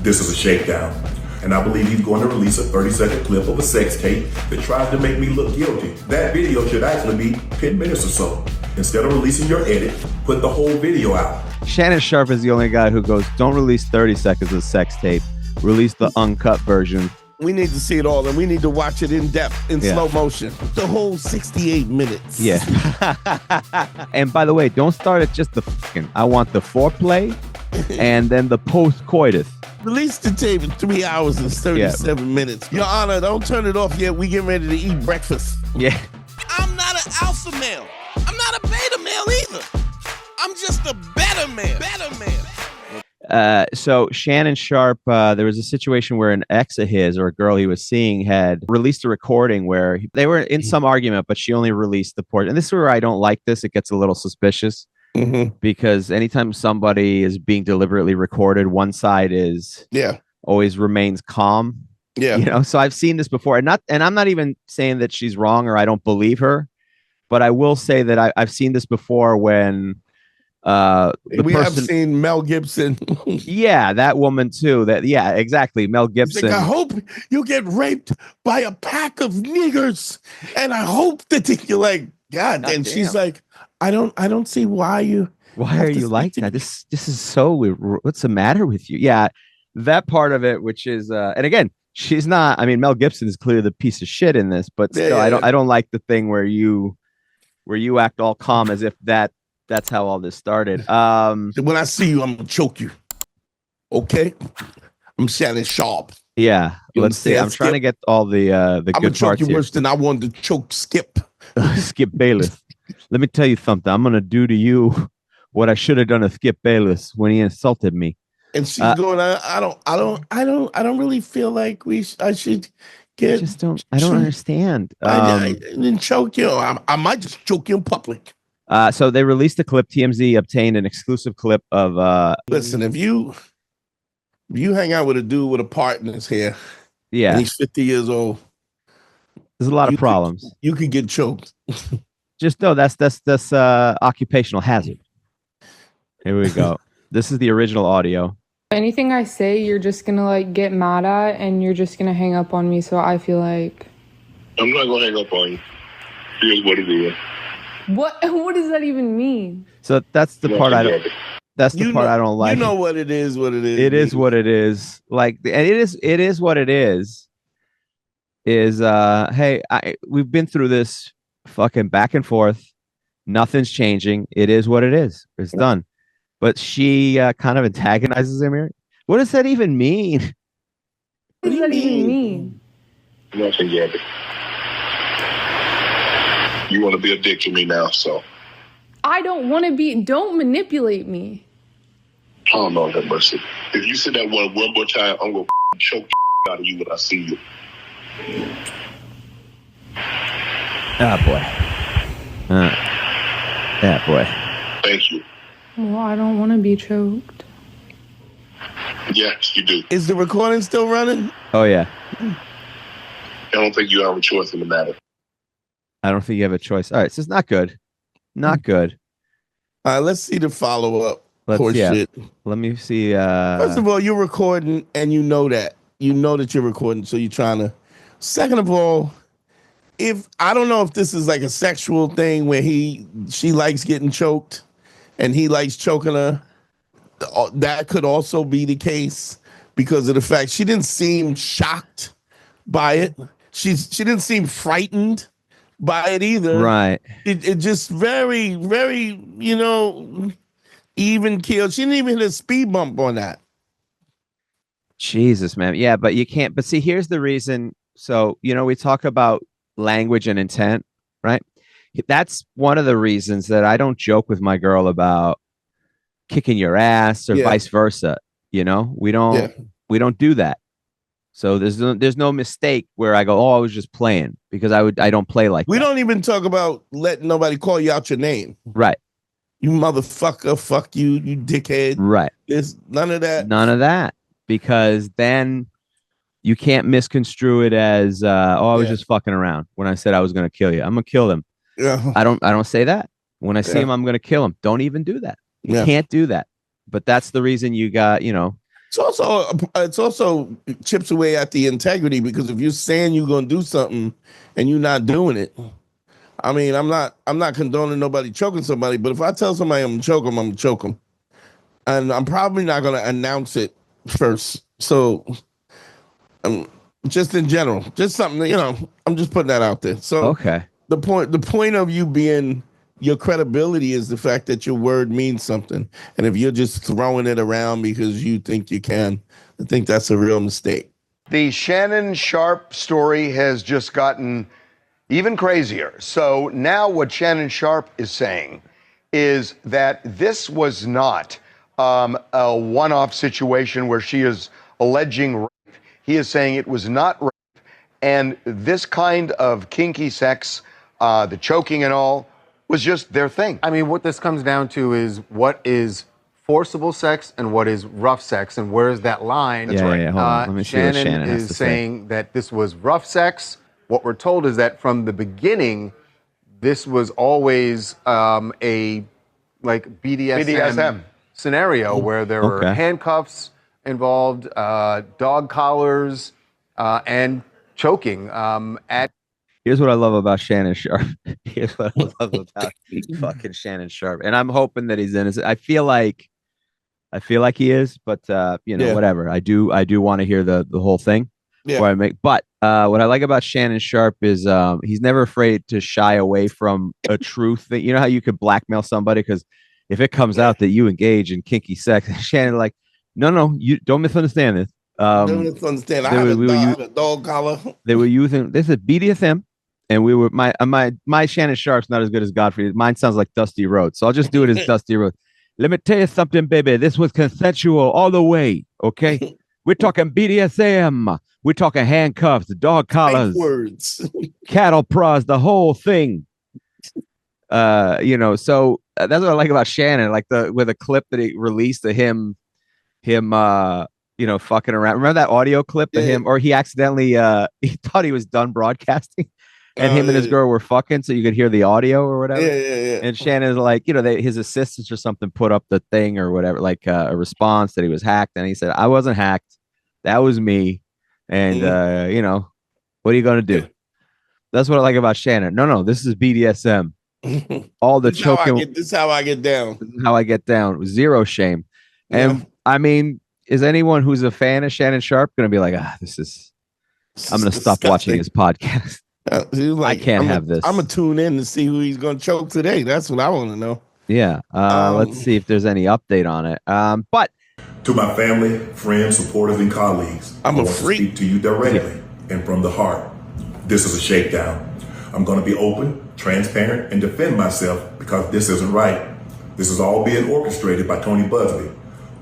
This is a shakedown, and I believe he's going to release a 30-second clip of a sex tape that tries to make me look guilty. That video should actually be 10 minutes or so. Instead of releasing your edit, put the whole video out. Shannon Sharpe is the only guy who goes, don't release 30 seconds of sex tape. Release the uncut version. We need to see it all, and we need to watch it in depth, in slow motion. The whole 68 minutes. Yeah. And by the way, don't start at just the fucking. I want the foreplay and then the post-coitus. Release the tape in 3 hours and 37 minutes. Your Honor, don't turn it off yet. We getting ready to eat breakfast. Yeah. I'm not an alpha male. I'm not a beta male either. I'm just a better man. So Shannon Sharpe, there was a situation where an ex of his or a girl he was seeing had released a recording where they were in some argument, but she only released the portion. And this is where I don't like this. It gets a little suspicious because anytime somebody is being deliberately recorded, one side is always remains calm. Yeah. You know, so I've seen this before, and I'm not even saying that she's wrong or I don't believe her, but I will say that I've seen this before when have seen Mel Gibson. Yeah, that woman too. Exactly. Mel Gibson. Like, I hope you get raped by a pack of niggers, and I hope that you're like, God. And she's like, I don't see why you. Why are you like that? This is so weird. What's the matter with you? Yeah, that part of it, which is, and again, she's not. I mean, Mel Gibson is clearly the piece of shit in this, but still, I don't like the thing where you act all calm as if that's how all this started. When I see you, I'm gonna choke you. Okay, I'm Shannon Sharpe. Yeah, let's see. I'm trying to get all the I'm good gonna choke parts you here. worse than I wanted to choke Skip. Skip Bayless. Let me tell you something. I'm gonna do to you what I should have done to Skip Bayless when he insulted me. And she's going, I don't really feel like I should get. I don't understand. I didn't choke you. I might just choke you in public. So they released a clip. TMZ obtained an exclusive clip of. Listen, if you hang out with a dude with a partner's hair, and he's 50 years old, there's a lot of problems. You could get choked. Just know that's occupational hazard. Here we go. This is the original audio. Anything I say, you're just gonna like get mad at, and you're just gonna hang up on me. So I feel like I'm not gonna hang up on you. Here's what it is. What does that even mean? So that's the part I don't. That's the part I don't like. You know what it is. What it is. It is what it is. Like, and it is what it is. Hey, we've been through this fucking back and forth. Nothing's changing. It is what it is. It's done. But she kind of antagonizes him here. What does that even mean? What does that even mean? Nothing, Gabby. You want to be a dick to me now, so. I don't want to be. Don't manipulate me. Oh, Lord have mercy. If you say that one more time, I'm going to choke the out of you when I see you. Oh, boy. Yeah, boy. Thank you. Well, I don't want to be choked. Yes, you do. Is the recording still running? Oh, yeah. I don't think you have a choice in the matter. I don't think you have a choice. All right, so it's not good. Not good. All right, let's see the follow-up. Shit. Let me see. First of all, you're recording, and you know that. You know that you're recording, so you're trying to. Second of all, if I don't know if this is like a sexual thing where she likes getting choked, and he likes choking her. That could also be the case because of the fact she didn't seem shocked by it. She didn't seem frightened by it either. Right. It just very, very, even killed. She didn't even hit a speed bump on that. Jesus, man. Yeah, but you can't. But see, here's the reason. So, we talk about language and intent, right? That's one of the reasons that I don't joke with my girl about kicking your ass or vice versa. We don't do that. So there's no mistake where I go, I was just playing, because I don't play like that. We don't even talk about letting nobody call you out your name. Right. You motherfucker, fuck you, you dickhead. Right. There's none of that. None of that. Because then you can't misconstrue it as I was just fucking around when I said I was gonna kill you. I'm gonna kill them. Yeah. I don't say that. When I see him, I'm gonna kill him. Don't even do that. You can't do that. But that's the reason you got, It's also chips away at the integrity, because if you're saying you're gonna do something and you're not doing it, I mean, I'm not condoning nobody choking somebody, but if I tell somebody I'm gonna choke them, I'm gonna choke them, and I'm probably not gonna announce it first. So, just in general, just something, I'm just putting that out there. So, Okay. the point of you being, your credibility is the fact that your word means something, and if you're just throwing it around because you think you can, I think that's a real mistake. The Shannon Sharpe story has just gotten even crazier. So now what Shannon Sharpe is saying is that this was not a one-off situation where she is alleging rape. He is saying it was not rape. And this kind of kinky sex, the choking and all, was just their thing. I mean, what this comes down to is what is forcible sex and what is rough sex, and where is that line? That's right. Yeah, hold on. Let me see what Shannon has to is saying that this was rough sex. What we're told is that from the beginning, this was always a like BDSM scenario where there were handcuffs involved, dog collars, and choking. Here's what I love about Shannon Sharpe. Here's what I love about fucking Shannon Sharpe, and I'm hoping that he's innocent. I feel like he is, but whatever. I do want to hear the whole thing. Yeah. But what I like about Shannon Sharpe is he's never afraid to shy away from a truth. That, you know how you could blackmail somebody, because if it comes out that you engage in kinky sex, Shannon like, no, you don't misunderstand this. Don't misunderstand. I have a dog collar. They were using this is BDSM, and we were my Shannon Sharpe's not as good as Godfrey. Mine sounds like Dusty Rhodes, so I'll just do it as Dusty Rhodes. Let me tell you something, baby. This was consensual all the way. Okay, we're talking BDSM. We're talking handcuffs, dog collars, words, cattle prods, the whole thing. So that's what I like about Shannon. Like with a clip that he released of him, fucking around. Remember that audio clip of him, or he accidentally he thought he was done broadcasting, and him and his girl were fucking, so you could hear the audio or whatever. Yeah. And Shannon's like, his assistants or something put up the thing or whatever, like a response that he was hacked, and he said, "I wasn't hacked. That was me." And what are you gonna do? That's what I like about Shannon. No, this is BDSM. All the choking. This is how I get down. This is how I get down. Zero shame. And I mean, is anyone who's a fan of Shannon Sharpe going to be like, I'm going to stop watching his podcast. I can't have this. I'm going to tune in to see who he's going to choke today. That's what I want to know. Yeah. Let's see if there's any update on it. But to my family, friends, supporters, and colleagues, I want to speak to you directly and from the heart. This is a shakedown. I'm going to be open, transparent, and defend myself because this isn't right. This is all being orchestrated by Tony Busby,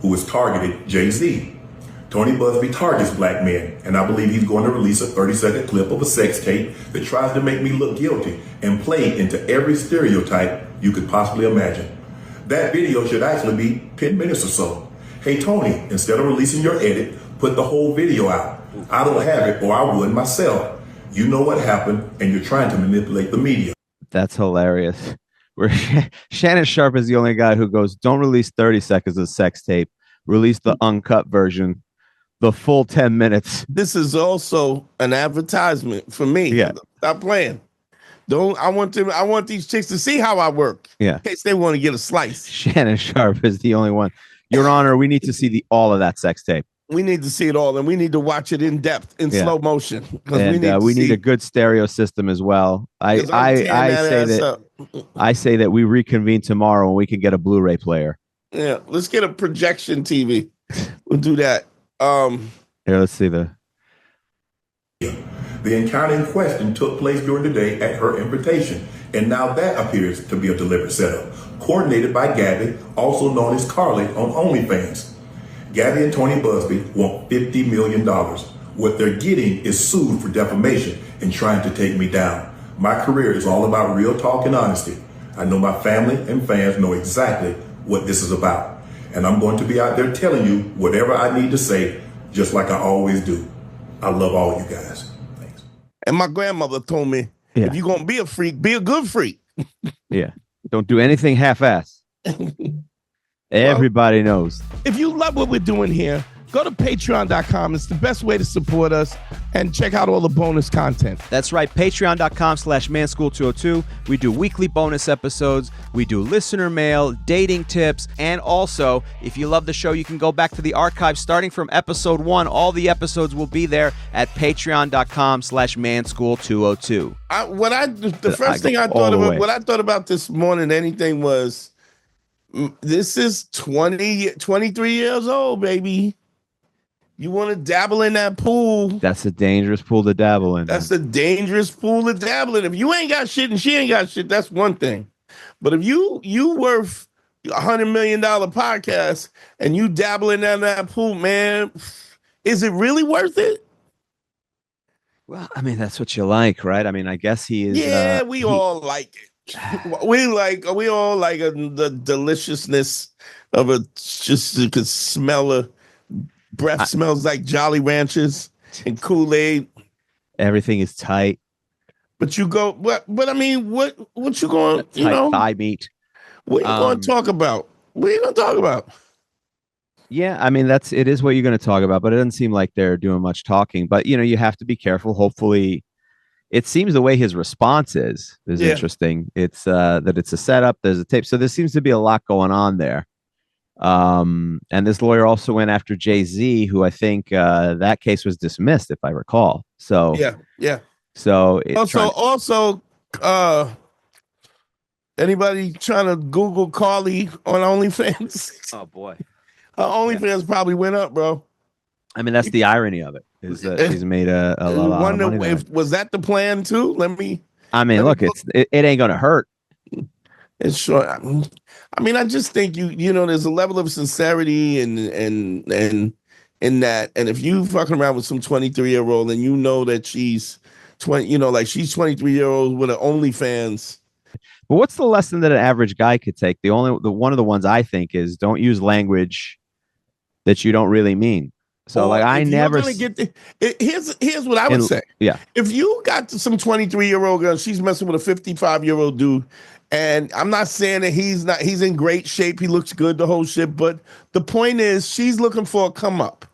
who has targeted Jay-Z. Tony Busby targets black men, and I believe he's going to release a 30-second clip of a sex tape that tries to make me look guilty and play into every stereotype you could possibly imagine. That video should actually be 10 minutes or so. Hey, Tony, instead of releasing your edit, put the whole video out. I don't have it, or I would myself. You know what happened, and you're trying to manipulate the media. That's hilarious. Shannon Sharpe is the only guy who goes, don't release 30 seconds of sex tape. Release the uncut version, the full 10 minutes. This is also an advertisement for me. Yeah. Stop playing. I want these chicks to see how I work. Yeah. In case they want to get a slice. Shannon Sharpe is the only one. Your Honor, we need to see all of that sex tape. We need to see it all, and we need to watch it in depth, in slow motion. And we need a good stereo system as well. I say that we reconvene tomorrow and we can get a Blu-ray player. Yeah, let's get a projection TV. We'll do that. Here, let's see the encounter in question took place during the day at her invitation, and now that appears to be a deliberate setup, coordinated by Gabby, also known as Carly on OnlyFans. Gabby and Tony Busby want $50 million. What they're getting is sued for defamation and trying to take me down. My career is all about real talk and honesty. I know my family and fans know exactly what this is about. And I'm going to be out there telling you whatever I need to say, just like I always do. I love all you guys. Thanks. And my grandmother told me, if you're going to be a freak, be a good freak. Yeah. Don't do anything half-ass. Everybody knows. If you love what we're doing here, Go to patreon.com. It's the best way to support us, and check out all the bonus content. That's right. Patreon.com/manschool202. We do weekly bonus episodes. We do listener mail, dating tips, and also, if you love the show, you can go back to the archive starting from episode 1. All the episodes will be there at patreon.com/manschool202. The first thing I thought about, what I thought about this more than anything was, this is 23 years old, baby. You want to dabble in that pool. That's a dangerous pool to dabble in. That's a dangerous pool to dabble in. If you ain't got shit and she ain't got shit, that's one thing. But if you worth $100 million podcast and you dabbling in that pool, man, is it really worth it? Well, I mean, that's what you like, right? I mean, I guess he is. Yeah, we all like it. We all like the deliciousness of just you could smell a breath smells like Jolly Ranchers and Kool-Aid. Everything is tight. But you go, but I mean, what you going, thigh meat. What you going to talk about? What are you going to talk about? Yeah, I mean, it is what you're going to talk about, but it doesn't seem like they're doing much talking. But, you have to be careful. Hopefully, it seems the way his response is interesting. It's that it's a setup. There's a tape. So there seems to be a lot going on there. And this lawyer also went after Jay-Z, who I think that case was dismissed, if I recall. So yeah. So also, anybody trying to Google Carly on OnlyFans? Oh boy, her OnlyFans probably went up, bro. I mean, that's the irony of it, is that she's made a lot of money. Was that the plan too? I mean, look, it ain't gonna hurt. It's sure. I mean, I just think there's a level of sincerity and in that, and if you fucking around with some 23-year-old and you know that she's 20, like she's 23-year-old with an OnlyFans. But what's the lesson that an average guy could take? One of the ones I think is, don't use language that you don't really mean. So I never here's what I would say. Yeah. If you got some 23-year-old girl, she's messing with a 55-year-old dude, and I'm not saying that he's in great shape, he looks good, the whole shit, but the point is she's looking for a come up.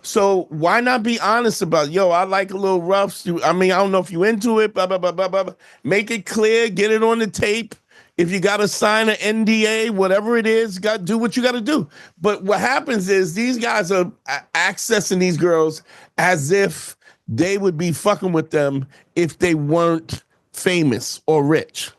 So why not be honest about, I like a little rough. I mean, I don't know if you into it, blah, blah, blah, blah, blah. Make it clear, get it on the tape. If you got to sign an NDA, whatever it is, do what you got to do. But what happens is these guys are accessing these girls as if they would be fucking with them if they weren't famous or rich.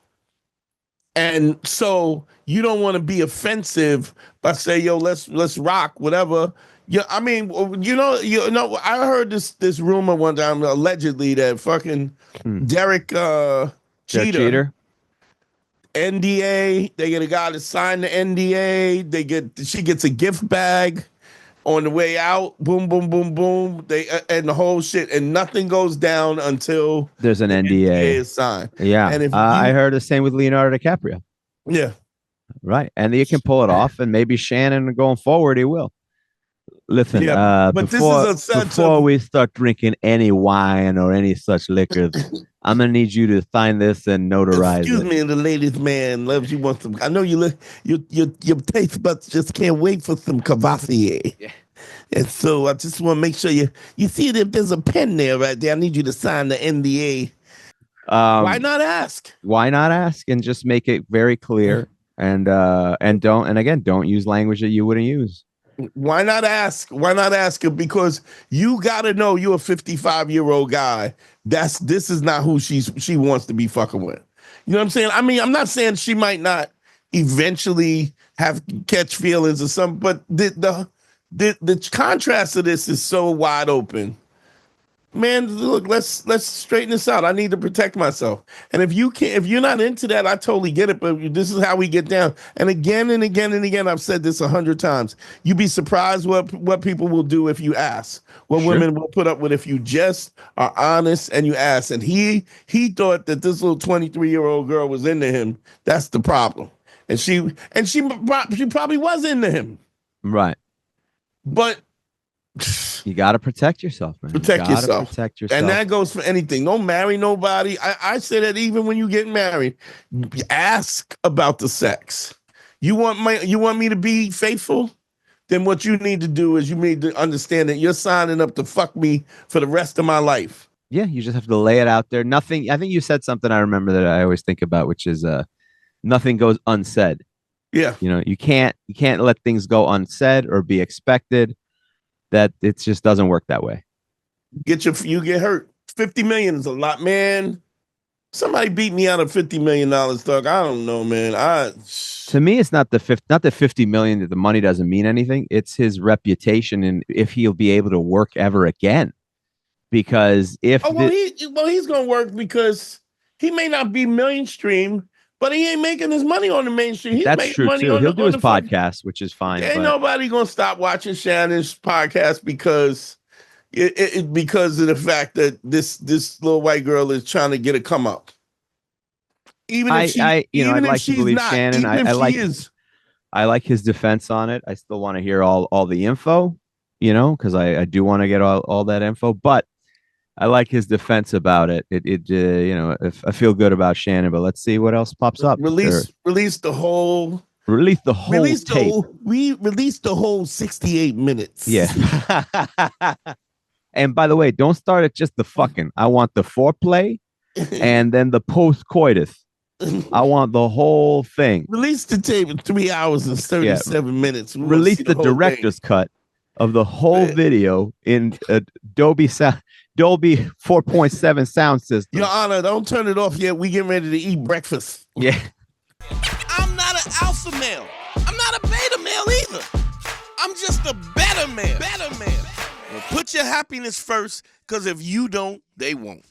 And so you don't want to be offensive by saying, let's rock, whatever. Yeah, I mean, I heard this rumor one time, allegedly, that fucking Derek Cheater. NDA, they get a guy to sign the NDA. She gets a gift bag on the way out. Boom, boom, boom, boom. And the whole shit, and nothing goes down until there's an NDA is signed. Yeah, and I heard the same with Leonardo DiCaprio. Yeah, right, and you can pull it off, and maybe Shannon going forward, he will. Listen, but before we start drinking any wine or any such liquors, I'm gonna need you to sign this and notarize Excuse me, the ladies' man loves you. Want some? I know you look. Your taste buds just can't wait for some Cavassier. Yeah. And so I just want to make sure you see it. If there's a pen there right there, I need you to sign the NDA. Why not ask? Why not ask and just make it very clear and don't use language that you wouldn't use. Why not ask? Why not ask her? Because you got to know you're a 55-year-old guy. This is not who she wants to be fucking with. You know what I'm saying? I mean, I'm not saying she might not eventually catch feelings or something, but the contrast of this is so wide open. Man, look, let's straighten this out. I need to protect myself. And if you're not into that, I totally get it. But this is how we get down. And again and again and again, I've said this 100 times. You'd be surprised what people will do if you ask. What women will put up with if you just are honest and you ask. And he thought that this little 23-year-old girl was into him. That's the problem. And she probably was into him. Right. But you got to protect yourself, man. Protect yourself. And that goes for anything. Don't marry nobody. I say that even when you get married, ask about the sex. You want me to be faithful? then what you need to do is you need to understand that you're signing up to fuck me for the rest of my life. Yeah, you just have to lay it out there. Nothing. I think you said something I remember that I always think about, which is nothing goes unsaid. Yeah. You know, you can't let things go unsaid or be expected. That it just doesn't work that way. You get hurt. 50 million is a lot, man. Somebody beat me out of $50 million, dog. I don't know, man. To me, it's not the 50 million that the money doesn't mean anything. It's his reputation and if he'll be able to work ever again. Because if he's gonna work because he may not be mainstream, but he ain't making his money on the mainstream. He's that's true too. He'll do his podcast, which is fine. Ain't nobody gonna stop watching Shannon's podcast because because of the fact that this little white girl is trying to get a come up. Even if I'd like to believe not, Shannon. I like his defense on it. I still want to hear all the info, because I do want to get all that info, but I like his defense about it. I feel good about Shannon, but let's see what else pops up. Release the whole tape. We released the whole 68 minutes. Yeah. And by the way, don't start at just the fucking. I want the foreplay and then the post coitus. I want the whole thing. Release the tape in 3 hours and 37 minutes. Release the director's cut of the whole video in Dolby 4.7 sound system. Your Honor, don't turn it off yet. We getting ready to eat breakfast. Yeah. I'm not an alpha male. I'm not a beta male either. I'm just a better man. Well, put your happiness first, because if you don't, they won't.